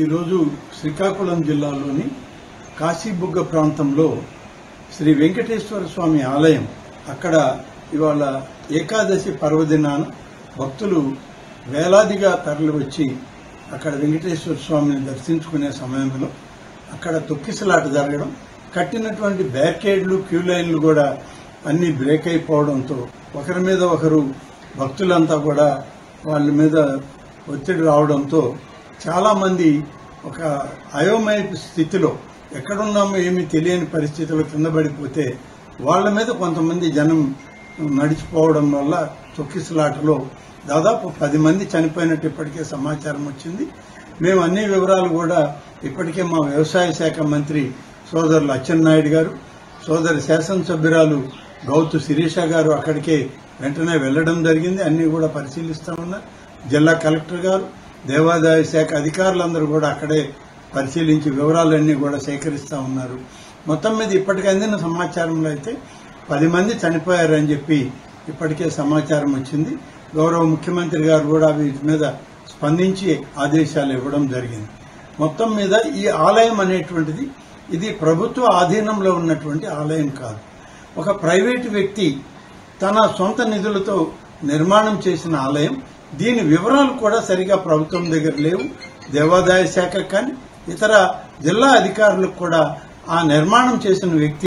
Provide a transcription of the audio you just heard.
ఈరోజు శ్రీకాకుళం జిల్లాలోని కాశీబుగ్గ ప్రాంతంలో శ్రీ వెంకటేశ్వర స్వామి ఆలయం అక్కడ ఇవాళ ఏకాదశి పర్వదినాన భక్తులు వేలాదిగా తరలివచ్చి అక్కడ వెంకటేశ్వర స్వామిని దర్శించుకునే సమయంలో అక్కడ తొక్కిసలాట జరగడం, కట్టినటువంటి బ్యారికేడ్లు క్యూ లైన్లు కూడా అన్ని బ్రేక్ అయిపోవడంతో ఒకరి మీద ఒకరు భక్తులంతా కూడా వాళ్ళ మీద ఒత్తిడి రావడంతో చాలా మంది ఒక అయోమయ స్థితిలో ఎక్కడున్నామో ఏమీ తెలియని పరిస్థితిలో కింద పడిపోతే వాళ్ళ మీద కొంతమంది జనం నడిచిపోవడం వల్ల తొక్కిసలాటలో దాదాపు 10 మంది చనిపోయినట్టు ఇప్పటికే సమాచారం వచ్చింది. మేము అన్ని వివరాలు కూడా ఇప్పటికే మా వ్యవసాయ శాఖ మంత్రి సోదరులు అచ్చెన్నాయుడు గారు, సోదరి శాసనసభ్యురాలు గౌతు శిరీష గారు అక్కడికే వెంటనే వెళ్లడం జరిగింది. అన్ని కూడా పరిశీలిస్తా ఉన్నారు. జిల్లా కలెక్టర్ గారు, దేవాదాయ శాఖ అధికారులందరూ కూడా అక్కడే పరిశీలించి వివరాలన్నీ కూడా సేకరిస్తా ఉన్నారు. మొత్తం మీద ఇప్పటికే అందిన సమాచారంలో అయితే 10 మంది చనిపోయారని చెప్పి ఇప్పటికే సమాచారం వచ్చింది. గౌరవ ముఖ్యమంత్రి గారు కూడా వీటి మీద స్పందించి ఆదేశాలు ఇవ్వడం జరిగింది. మొత్తం మీద ఈ ఆలయం అనేటువంటిది ఇది ప్రభుత్వ ఆధీనంలో ఉన్నటువంటి ఆలయం కాదు. ఒక ప్రైవేటు వ్యక్తి తన సొంత నిధులతో నిర్మాణం చేసిన ఆలయం. దీని వివరాలు కూడా సరిగా ప్రభుత్వం దగ్గర లేవు. దేవాదాయ శాఖ కానీ ఇతర జిల్లా అధికారులకు కూడా ఆ నిర్మాణం చేసిన వ్యక్తి